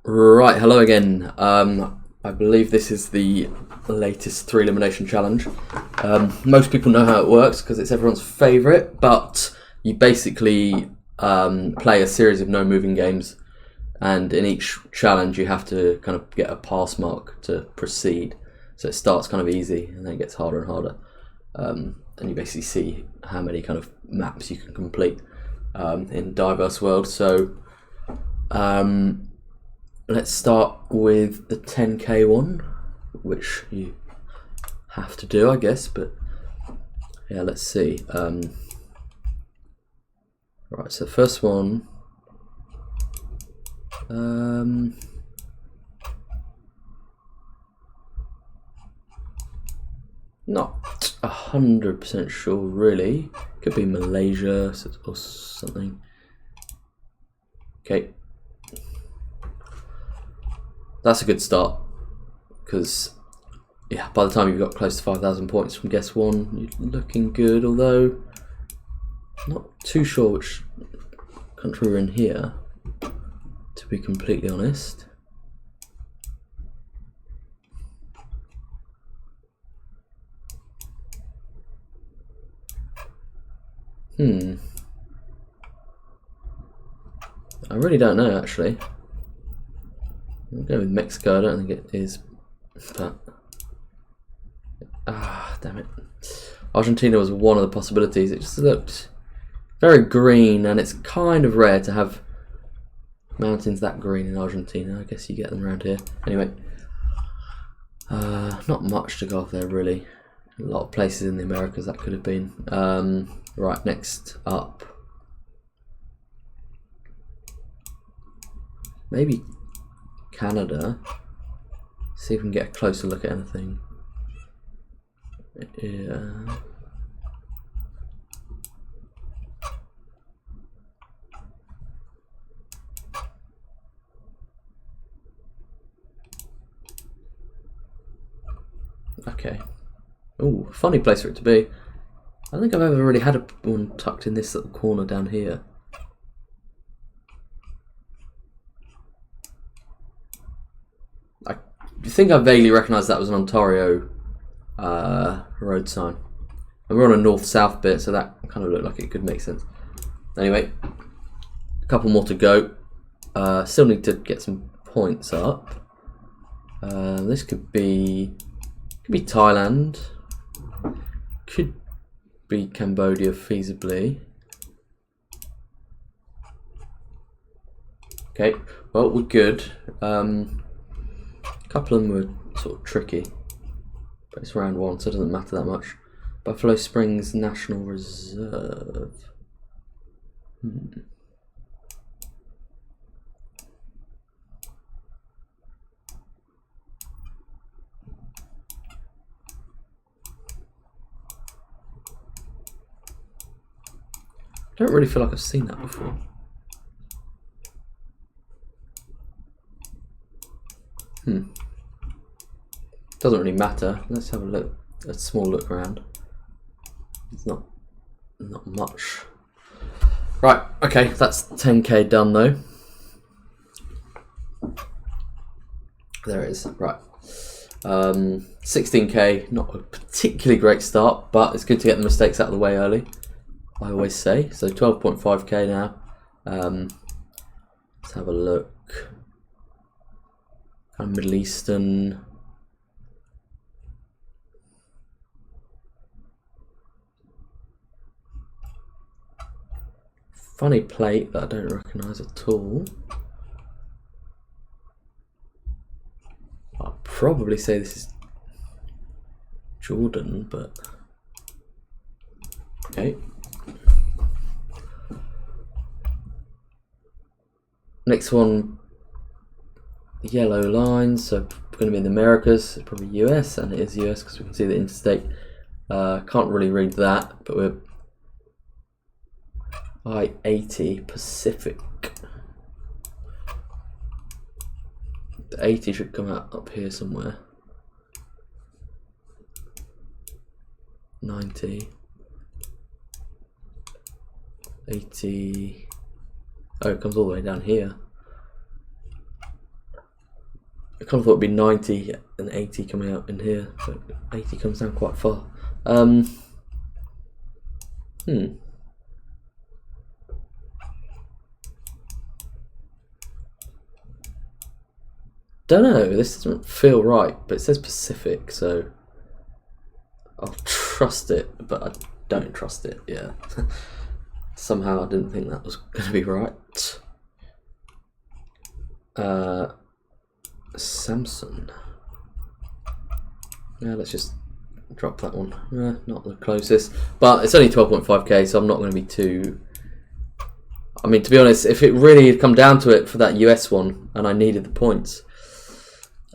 Right, hello again. I believe this is the latest Threelimination challenge. Most people know how it works because it's everyone's favourite, but you basically play a series of no moving games, and in each challenge you have to kind of get a pass mark to proceed. So it starts kind of easy and then it gets harder and harder. And you basically see how many kind of maps you can complete in diverse worlds. So let's start with the 10k one, which you have to do, I guess, but yeah, let's see. Right, so the first one, not 100% sure really. Could be Malaysia or something. Okay. That's a good start, because yeah, by the time you've got close to 5,000 points from guess one, you're looking good, although not too sure which country we're in here, to be completely honest. I really don't know, actually. I'm going with Mexico. I don't think it is, but damn it. Argentina was one of the possibilities. It just looked very green, and it's kind of rare to have mountains that green in Argentina. I guess you get them around here. Anyway, not much to go off there really. A lot of places in the Americas that could have been. Right, next up, maybe Canada. See if we can get a closer look at anything. Yeah. Okay. Oh, funny place for it to be. I don't think I've ever really had one tucked in this little corner down here. I think I vaguely recognise that was an Ontario road sign. And we're on a north-south bit, so that kind of looked like it could make sense. Anyway, a couple more to go. Still need to get some points up. This could be Thailand. Could be Cambodia feasibly. Okay, well, we're good. A couple of them were sort of tricky, but it's round one, so it doesn't matter that much. Buffalo Springs National Reserve. I don't really feel like I've seen that before. Doesn't really matter. Let's have a look, a small look around. It's not much. Right, okay, that's 10k done though. There it is, right. 16k, not a particularly great start, but it's good to get the mistakes out of the way early, I always say. So 12.5k now. Let's have a look. Kind of Middle Eastern. Funny plate that I don't recognise at all. I'll probably say this is Jordan, but okay. Next one, yellow lines, so going to be in the Americas, probably US, and it is US because we can see the interstate. Can't really read that, but we're I-80 Pacific. The 80 should come out up here somewhere. 90. 80. Oh, it comes all the way down here. I kind of thought it'd be 90 and 80 coming out in here, but 80 comes down quite far. Don't know, this doesn't feel right, but it says Pacific, so I'll trust it, but I don't trust it, yeah. Somehow I didn't think that was going to be right. Samson. Yeah, let's just drop that one. Not the closest, but it's only 12.5k, so I'm not going to be too... I mean, to be honest, if it really had come down to it for that US one, and I needed the points,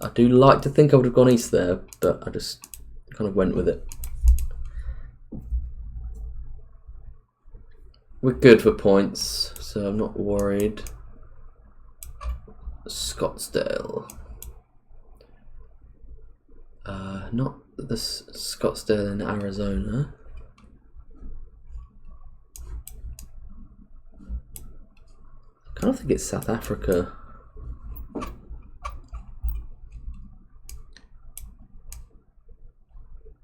I do like to think I would have gone east there, but I just kind of went with it. We're good for points, so I'm not worried. Scottsdale. Not the Scottsdale in Arizona. I kind of think it's South Africa.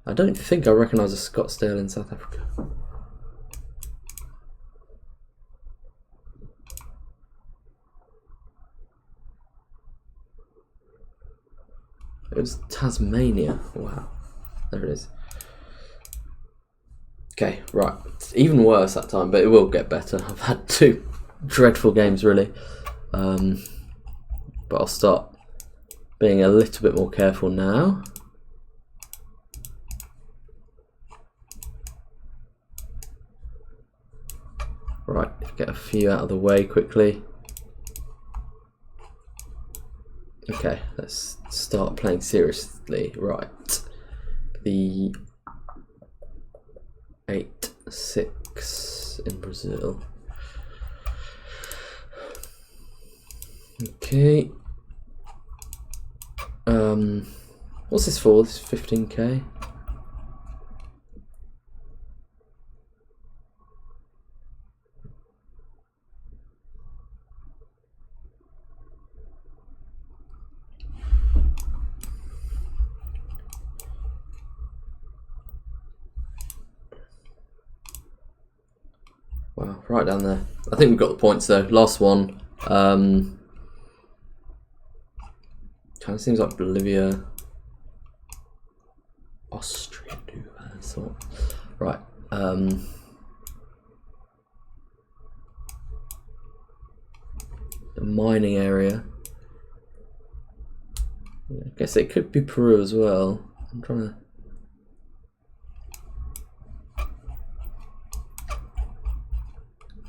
I don't think I recognise a Scottsdale in South Africa. It was Tasmania. Wow. There it is. Okay, right. It's even worse that time, but it will get better. I've had two dreadful games, really. But I'll start being a little bit more careful now. Right, get a few out of the way quickly. Okay, let's start playing seriously. Right, the 8-6 in Brazil. Okay. What's this for? This is 15k. Wow, right down there. I think we've got the points though. Last one. Kind of seems like Bolivia, Austria. I thought. Right. The mining area. I guess it could be Peru as well. I'm trying to.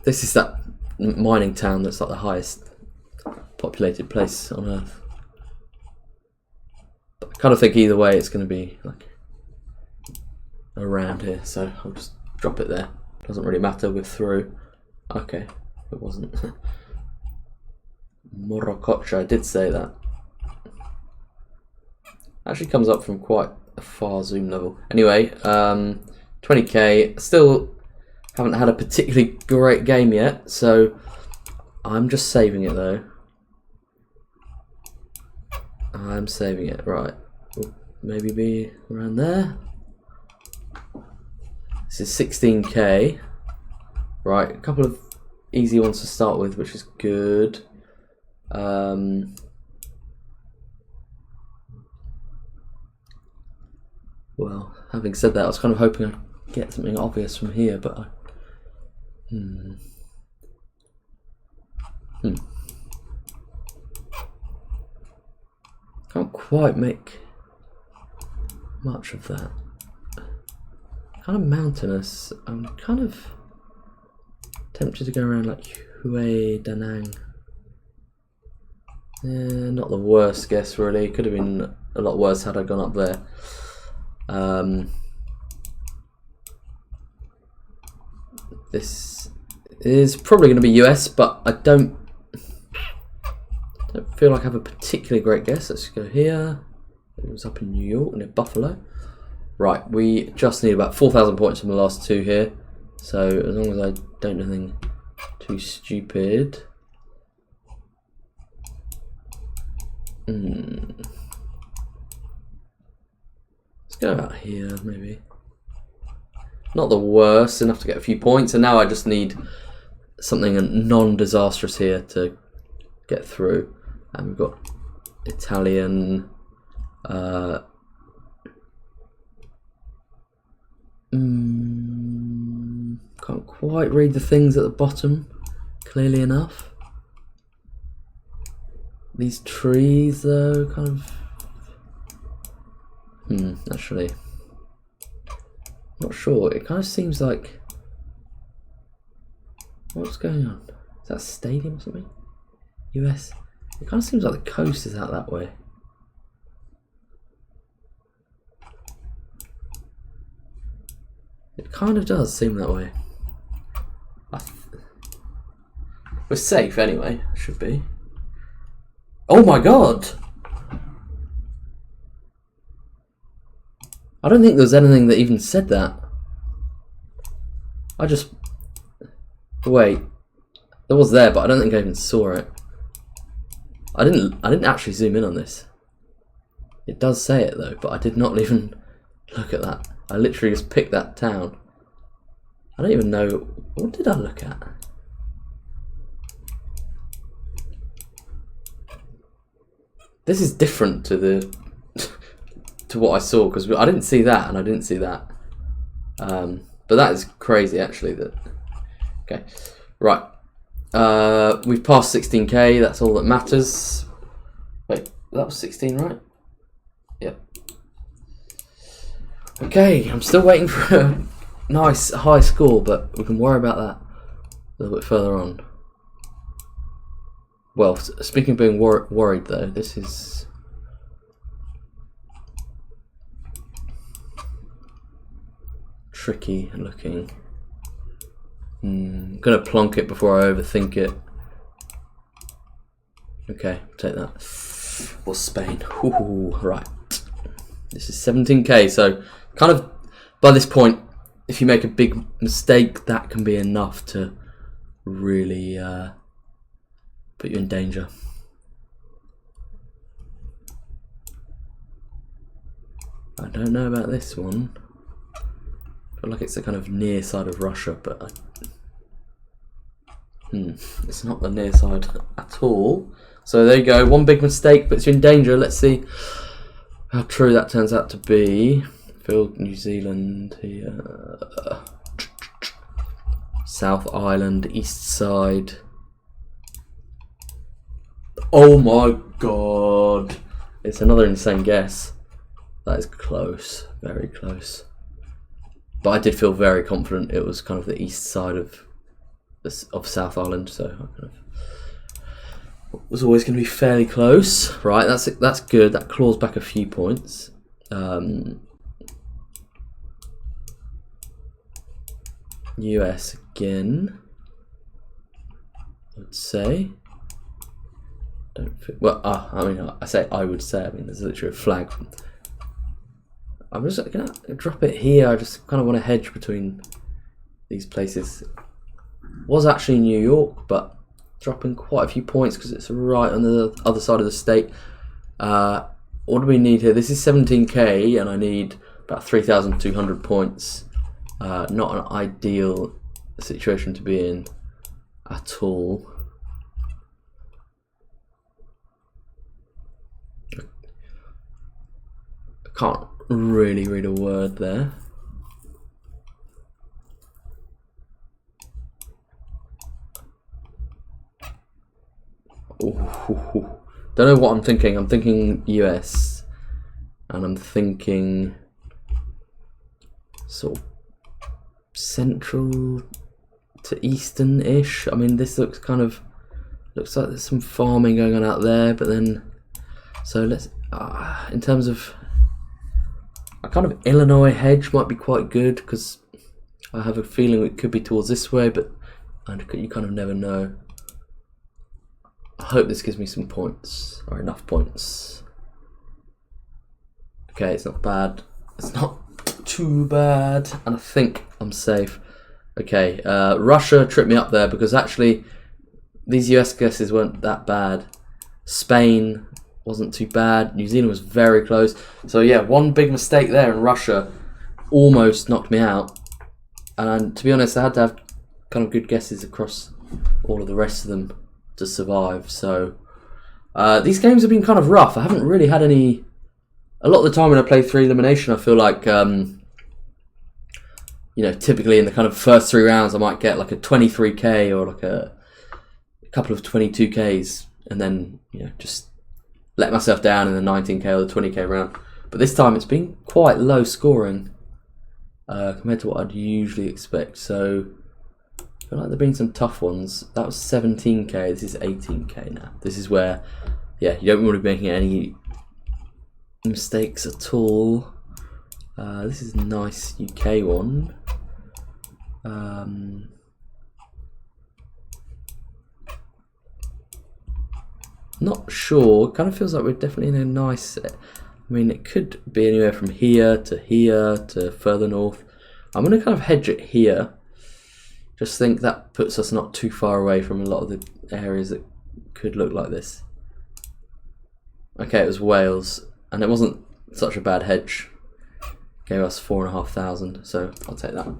This is that mining town that's like the highest populated place on Earth. But I kind of think either way it's going to be like around here, so I'll just drop it there. Doesn't really matter, we're through. Okay, it wasn't. Morococha, I did say that. Actually comes up from quite a far zoom level. Anyway, 20k, still haven't had a particularly great game yet, so I'm just saving it though. I'm saving it, right. We'll maybe be around there. This is 16k. Right, a couple of easy ones to start with, which is good. Well, having said that, I was kind of hoping I'd get something obvious from here, but I... Can't quite make much of that. Kind of mountainous. I'm kind of tempted to go around like Hue Da Nang. Not the worst guess really. Could have been a lot worse had I gone up there. This is probably going to be US, but I don't feel like I have a particularly great guess. Let's go here. It was up in New York, near Buffalo. Right, we just need about 4,000 points from the last two here. So as long as I don't do anything too stupid. Let's go out here, maybe. Not the worst, enough to get a few points, and now I just need something non-disastrous here to get through. And we've got Italian. Can't quite read the things at the bottom clearly enough. These trees, though, kind of. Actually, not sure. It kind of seems like. What's going on? Is that a stadium or something? US. It kind of seems like the coast is out that way. It kind of does seem that way. We're safe anyway, should be. Oh my god! I don't think there was anything that even said that. I just... Wait. It was there, but I don't think I even saw it. I didn't actually zoom in on this. It does say it though, but I did not even look at that. I literally just picked that town. I don't even know... What did I look at? This is different to the... to what I saw, because I didn't see that and I didn't see that. But that is crazy actually. That okay, right. We've passed 16k. That's all that matters. Wait, that was 16, right? Yep. Okay, I'm still waiting for a nice high score, but we can worry about that a little bit further on. Well, speaking of being worried though, this is... tricky looking. I'm gonna plonk it before I overthink it. Okay, take that. Or Spain. Ooh, right. This is 17k, so kind of by this point, if you make a big mistake, that can be enough to really put you in danger. I don't know about this one. I feel like it's the kind of near side of Russia, but it's not the near side at all. So there you go, one big mistake puts you in danger. Let's see how true that turns out to be. Field New Zealand here. South Island, east side. Oh my god. It's another insane guess. That is close, very close. But I did feel very confident it was kind of the east side of South Island, so I kind of was always going to be fairly close. Right, that's good. That claws back a few points. US again, I would say. Don't feel, well, I mean, I say I would say. I mean, there's literally a flag. I'm just gonna drop it here. I just kind of want to hedge between these places. Was actually New York, but dropping quite a few points because it's right on the other side of the state. What do we need here? This is 17k, and I need about 3,200 points. Not an ideal situation to be in at all. I can't really read a word there. Ooh. Don't know what I'm thinking. I'm thinking US, and I'm thinking sort of central to eastern-ish. I mean, this looks like there's some farming going on out there, but then so let's in terms of a kind of Illinois hedge might be quite good because I have a feeling it could be towards this way, but you kind of never know. I hope this gives me some points, or enough points. Okay, it's not bad. It's not too bad, and I think I'm safe. Okay, Russia tripped me up there because actually these US guesses weren't that bad. Spain, wasn't too bad. New Zealand was very close. So yeah, one big mistake there, and Russia almost knocked me out. And to be honest, I had to have kind of good guesses across all of the rest of them to survive. So these games have been kind of rough. I haven't really had any... A lot of the time when I play Threelimination, I feel like, you know, typically in the kind of first 3 rounds, I might get like a 23k or like a couple of 22ks, and then, you know, just let myself down in the 19k or the 20k round. But this time it's been quite low scoring compared to what I'd usually expect. So I feel like there have been some tough ones. That was 17k, this is 18k now. This is where, yeah, you don't want to be making any mistakes at all. This is a nice UK one. Not sure. Kind of feels like we're definitely in a nice... I mean, it could be anywhere from here to further north. I'm going to kind of hedge it here. Just think that puts us not too far away from a lot of the areas that could look like this. Okay, it was Wales, and it wasn't such a bad hedge. Gave us 4,500, so I'll take that.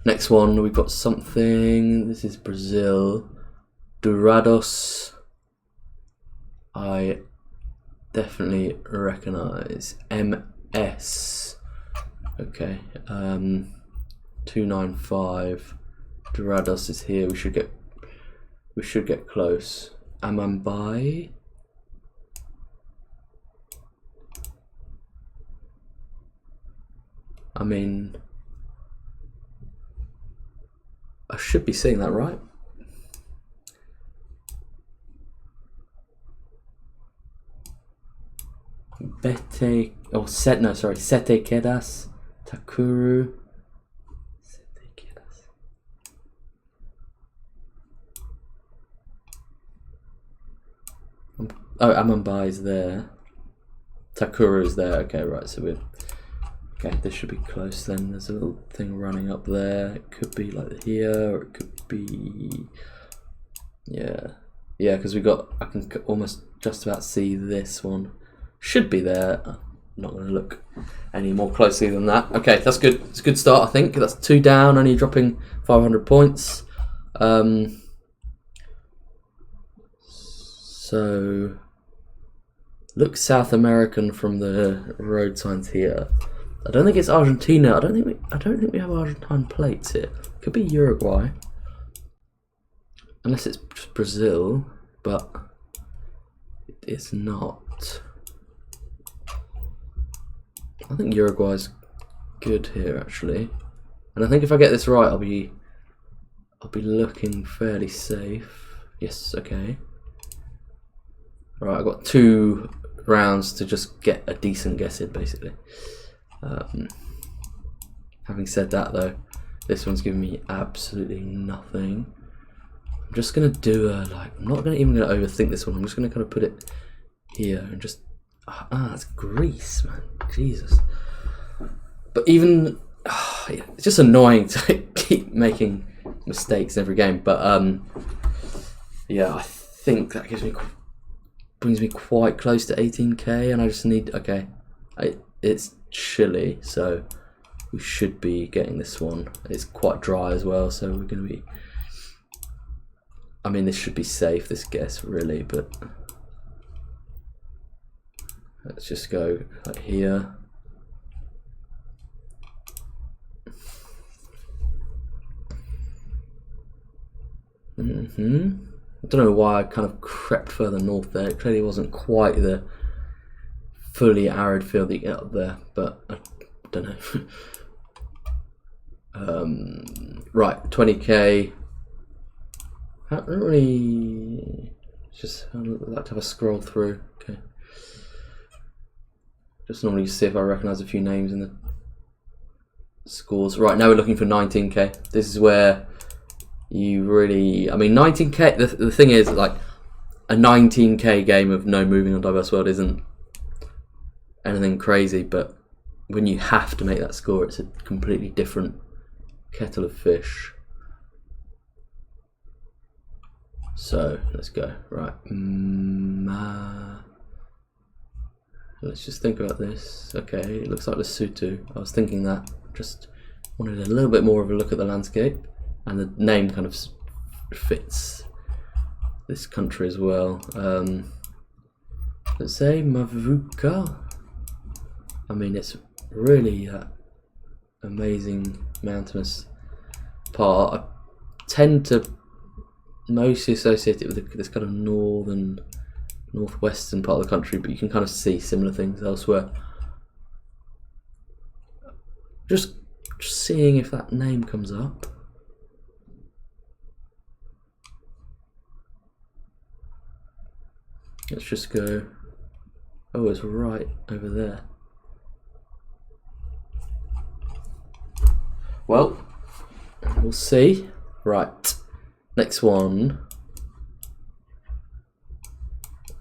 Next one, we've got something. This is Brazil. Dourados. I definitely recognise. MS. Okay. 295. Dourados is here. We should get close. Amambai. I mean, I should be seeing that right. Sete Quedas, Takuru. Sete Quedas. Oh, Amambai is there. Takuru is there. Okay, right. So we're... Okay, this should be close then. There's a little thing running up there. It could be like here, or it could be... Yeah, because we got... I can almost just about see this one. Should be there. I'm not going to look any more closely than that. Okay, that's good. It's a good start, I think. That's 2 down, only dropping 500 points. So... Looks South American from the road signs here. I don't think it's Argentina. I don't think we have Argentine plates here. Could be Uruguay, unless it's just Brazil, but it's not. I think Uruguay's good here actually, and I think if I get this right, I'll be looking fairly safe. Yes, okay. Right, I've got 2 rounds to just get a decent guess in, basically. Having said that though, this one's giving me absolutely nothing. I'm just gonna do a I'm not even gonna overthink this one. I'm just gonna kind of put it here and just it's Greece, man. Jesus. But even it's just annoying to keep making mistakes in every game. But yeah, I think that brings me quite close to 18k, and I just need it's Chile, so we should be getting this one. It's quite dry as well, so we're going to be... I mean, this should be safe, this guess, really, but... Let's just go like here. I don't know why I kind of crept further north there. It clearly wasn't quite the fully arid field that you get up there, but I don't know. Right, 20k. I don't really... Just I'd like to have a scroll through. Okay. Just normally see if I recognise a few names in the scores. Right, now we're looking for 19k. This is where you really... I mean, 19k... The thing is, like, a 19k game of no moving on Diverse World isn't anything crazy, but when you have to make that score, it's a completely different kettle of fish. So let's go. Right, let's just think about this. Okay, it looks like Lesotho. I was thinking that. Just wanted a little bit more of a look at the landscape, and the name kind of fits this country as well. Let's say Mavuka. I mean, it's really that amazing mountainous part. I tend to mostly associate it with this kind of northwestern part of the country, but you can kind of see similar things elsewhere. Just seeing if that name comes up. Let's just go. Oh, it's right over there. Well, we'll see. Right, next one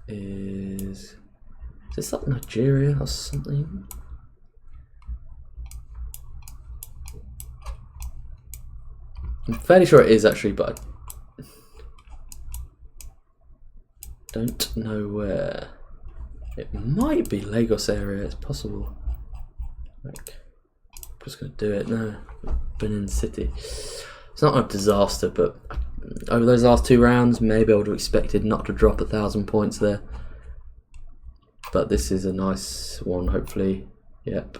is this like Nigeria or something? I'm fairly sure it is actually, but I don't know where. It might be Lagos area, it's possible. Like, I'm just gonna do it now. Benin City. It's not a disaster, but over those last 2 rounds, maybe I would have expected not to drop 1,000 points there. But this is a nice one, hopefully. Yep.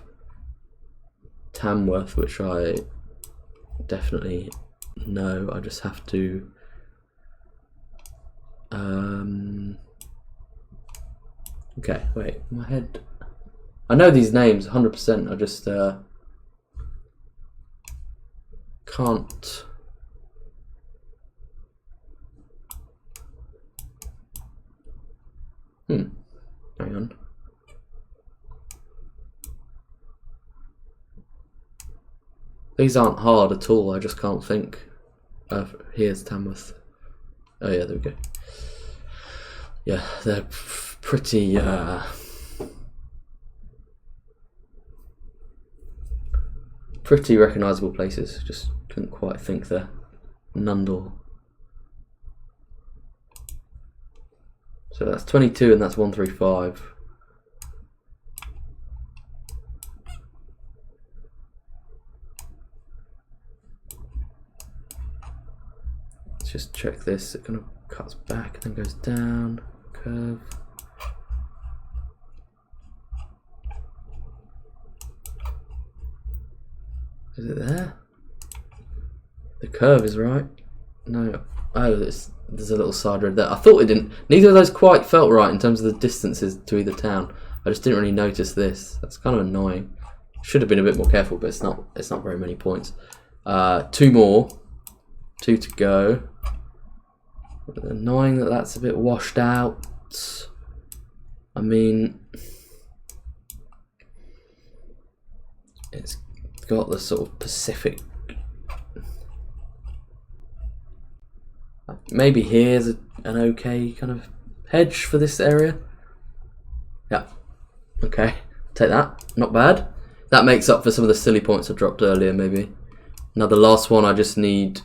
Tamworth, which I definitely know. I just have to. Okay, wait. My head. I know these names 100%. I just can't. Hang on. These aren't hard at all, I just can't think. Here's Tamworth. Oh yeah, there we go. Yeah, they're pretty pretty recognisable places. Just couldn't quite think there. Nundle. So that's 22 and that's 135. Let's just check this. It kind of cuts back, then goes down, curve. Is it there? The curve is right. No. Oh, there's a little side road there. I thought it didn't. Neither of those quite felt right in terms of the distances to either town. I just didn't really notice this. That's kind of annoying. Should have been a bit more careful, but it's not. It's not very many points. 2 more. 2 to go. Annoying that that's a bit washed out. I mean, it's got the sort of Pacific. Maybe here's an okay kind of hedge for this area. Yeah. Okay. Take that. Not bad. That makes up for some of the silly points I dropped earlier, maybe. Now the last one, I just need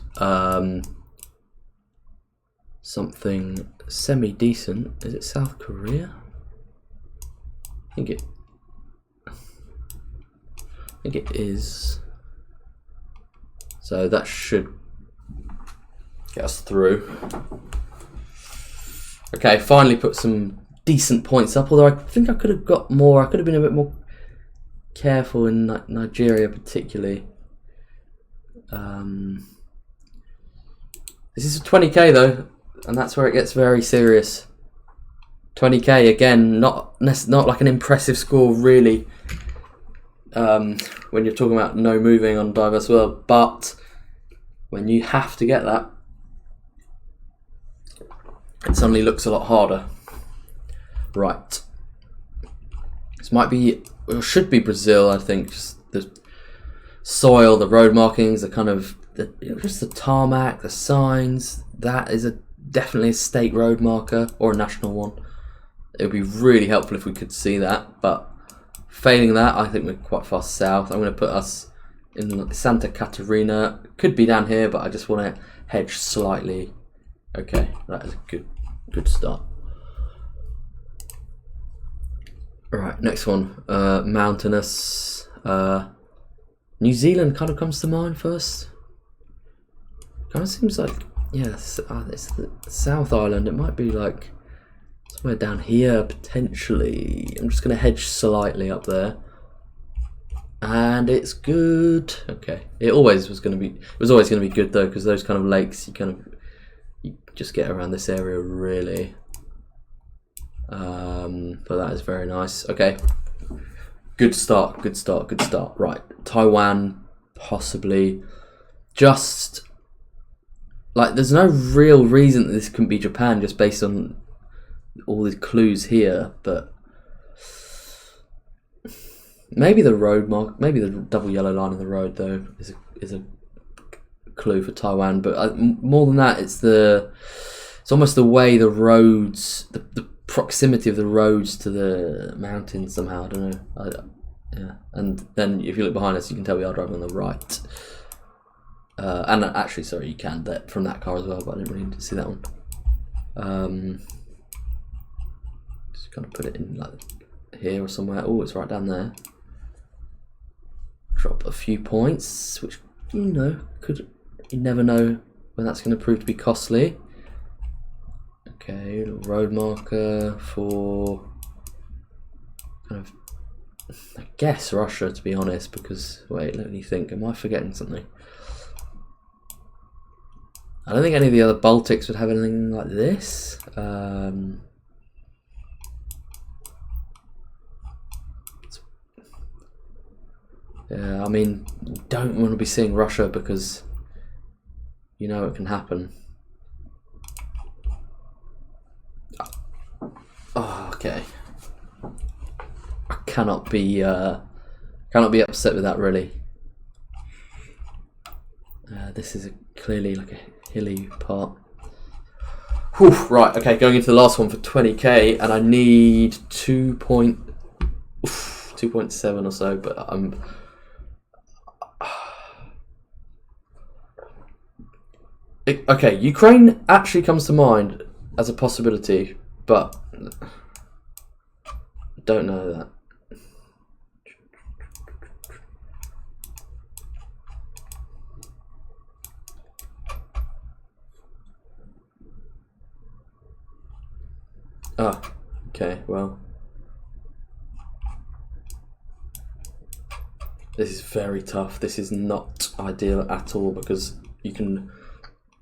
something semi-decent. Is it South Korea? I think it is. So that should get us through. Okay, finally put some decent points up, although I think I could have got more. I could have been a bit more careful in Nigeria particularly. This is 20k though, and that's where it gets very serious. 20k again, not like an impressive score really, when you're talking about no moving on Diverse World, but when you have to get that, it suddenly looks a lot harder. Right. This might be, or should be Brazil, I think. Just the soil, the road markings, the kind of, just the tarmac, the signs. That is definitely a state road marker or a national one. It would be really helpful if we could see that, but failing that, I think we're quite far south. I'm going to put us in Santa Catarina. Could be down here, but I just want to hedge slightly. Okay, that is a good start. Right, next one. Mountainous. New Zealand kind of comes to mind first. Kind of seems like, yeah, it's the South Island. It might be like somewhere down here potentially. I'm just going to hedge slightly up there, and it's good. Okay, it always was going to be. It was always going to be good though, because those kind of lakes, you just get around this area really. But that is very nice. Okay, good start. Good start. Good start. Right, Taiwan possibly. Just like there's no real reason that this couldn't be Japan just based on all these clues here, but maybe the road mark, maybe the double yellow line in the road though is a clue for Taiwan. But more than that, it's almost the way the roads, the proximity of the roads to the mountains somehow. I don't know. Yeah, and then if you look behind us, you can tell we are driving on the right. And actually, sorry, you can from that car as well, but I didn't really see that one. Just kind of put it in like here or somewhere. Oh, it's right down there. Drop a few points, which you never know when that's going to prove to be costly. Okay, road marker for kind of, I guess, Russia, to be honest, because wait, let me think. Am I forgetting something? I don't think any of the other Baltics would have anything like this. Yeah, I mean, don't want to be seeing Russia because you know it can happen. Oh, okay. I cannot be upset with that really. This is clearly like a hilly part. Whew, right, okay, going into the last one for 20k, and I need 2.7 or so, but I'm. Okay, Ukraine actually comes to mind as a possibility, but I don't know that. Ah, okay, well. This is very tough. This is not ideal at all because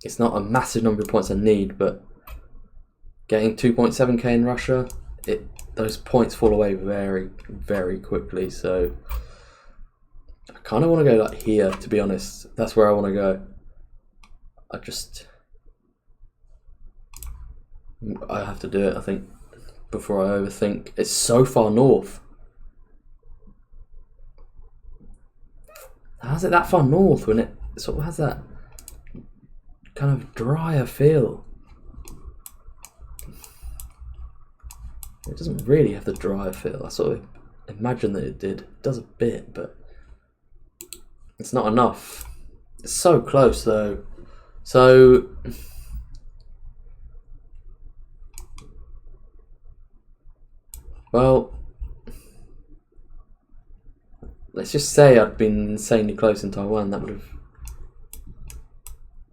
it's not a massive number of points I need, but getting 2.7k in Russia, those points fall away very, very quickly. So I kind of want to go like here, to be honest. That's where I want to go. I have to do it, I think, before I overthink. It's so far north. How's it that far north when it sort of has that kind of drier feel? It doesn't really have the drier feel. I sort of imagined that it did. It does a bit, but it's not enough. It's so close though. So well, let's just say I'd been insanely close in Taiwan. That would have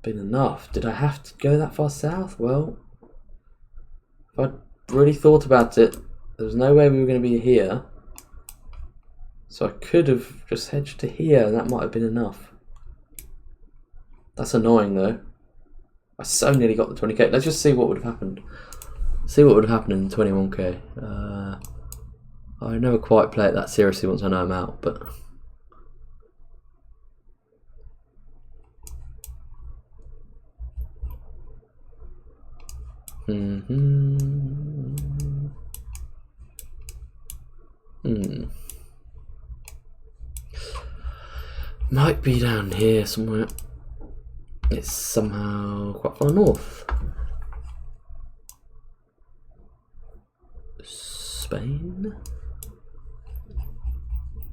been enough. Did I have to go that far south? Well, if I'd really thought about it, there was no way we were going to be here. So I could have just hedged to here and that might have been enough. That's annoying though. I so nearly got the 20k. Let's just see what would have happened. See what would have happened in 21k. I never quite play it that seriously once I know I'm out, but might be down here somewhere. It's somehow quite far north. Spain?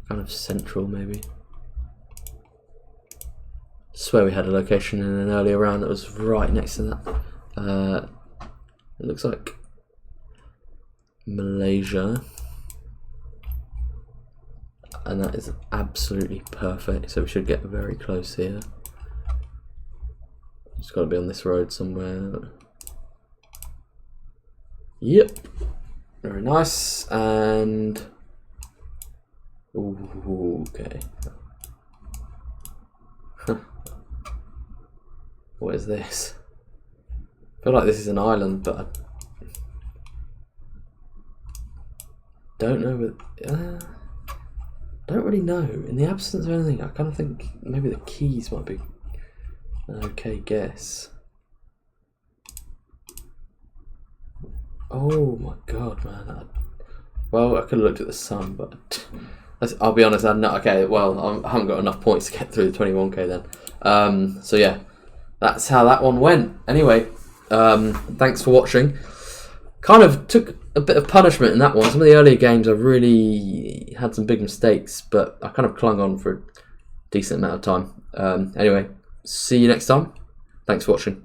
Kind of central, maybe. I swear we had a location in an earlier round that was right next to that. It looks like Malaysia. and that is absolutely perfect. So we should get very close here. It's got to be on this road somewhere. Yep, very nice. And ooh, okay. What is this? I feel like this is an island, but I don't know. Don't really know. In the absence of anything, I kind of think maybe the keys might be an okay guess. Oh my god, man! Well, I could have looked at the sun, but I'll be honest. I'm not okay. Well, I haven't got enough points to get through the 21k then. So yeah, that's how that one went. Anyway, thanks for watching. Kind of took a bit of punishment in that one. Some of the earlier games I really had some big mistakes, but I kind of clung on for a decent amount of time. Anyway, see you next time. Thanks for watching.